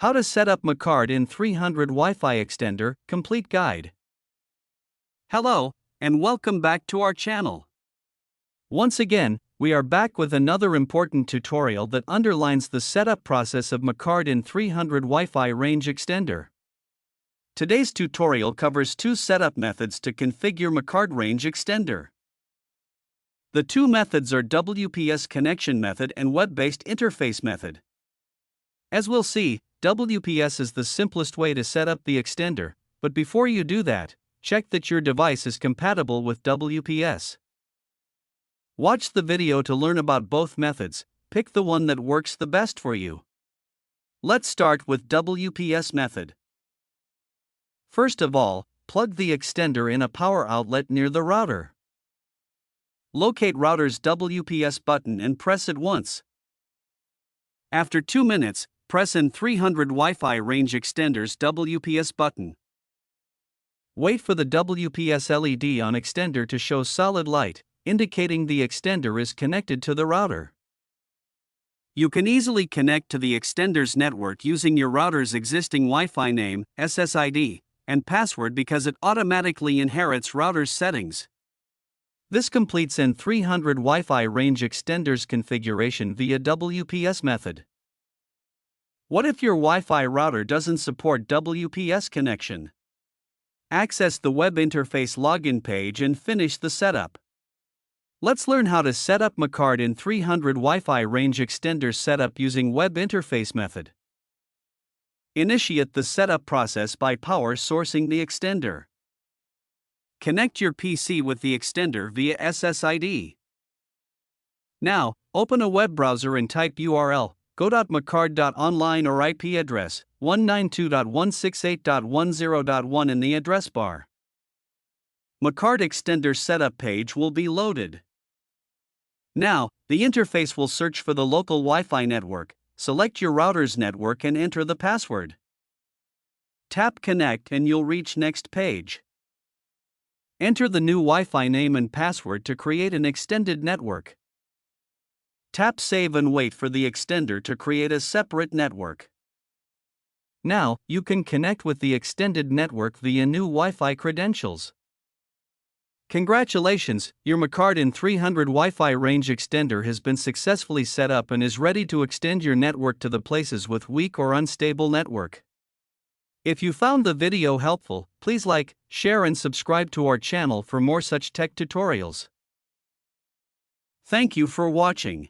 How to set up Macard N300 Wi-Fi Extender, complete guide. Hello, and welcome back to our channel. Once again, we are back with another important tutorial that underlines the setup process of Macard N300 Wi-Fi range extender. Today's tutorial covers two setup methods to configure Macard range extender. The two methods are WPS connection method and web-based interface method. As we'll see, WPS is the simplest way to set up the extender, but before you do that, check that your device is compatible with WPS. Watch the video to learn about both methods, pick the one that works the best for you. Let's start with WPS method. First of all, plug the extender in a power outlet near the router. Locate router's WPS button and press it once. After 2 minutes, press N300 Wi-Fi range extender's WPS button. Wait for the WPS LED on extender to show solid light, indicating the extender is connected to the router. You can easily connect to the extender's network using your router's existing Wi-Fi name, SSID, and password because it automatically inherits router's settings. This completes N300 Wi-Fi range extender's configuration via WPS method. What if your Wi-Fi router doesn't support WPS connection? Access the web interface login page and finish the setup. Let's learn how to set up Macard N300 Wi-Fi range extender setup using web interface method. Initiate the setup process by power sourcing the extender. Connect your PC with the extender via SSID. Now, open a web browser and type URL go.macard.online or IP address 192.168.10.1 in the address bar. Macard extender setup page will be loaded. Now, the interface will search for the local Wi-Fi network. Select your router's network and enter the password. Tap Connect and you'll reach next page. Enter the new Wi-Fi name and password to create an extended network. Tap Save and wait for the extender to create a separate network. Now, you can connect with the extended network via new Wi-Fi credentials. Congratulations, your Macard N300 Wi-Fi range extender has been successfully set up and is ready to extend your network to the places with weak or unstable network. If you found the video helpful, please like, share and subscribe to our channel for more such tech tutorials. Thank you for watching.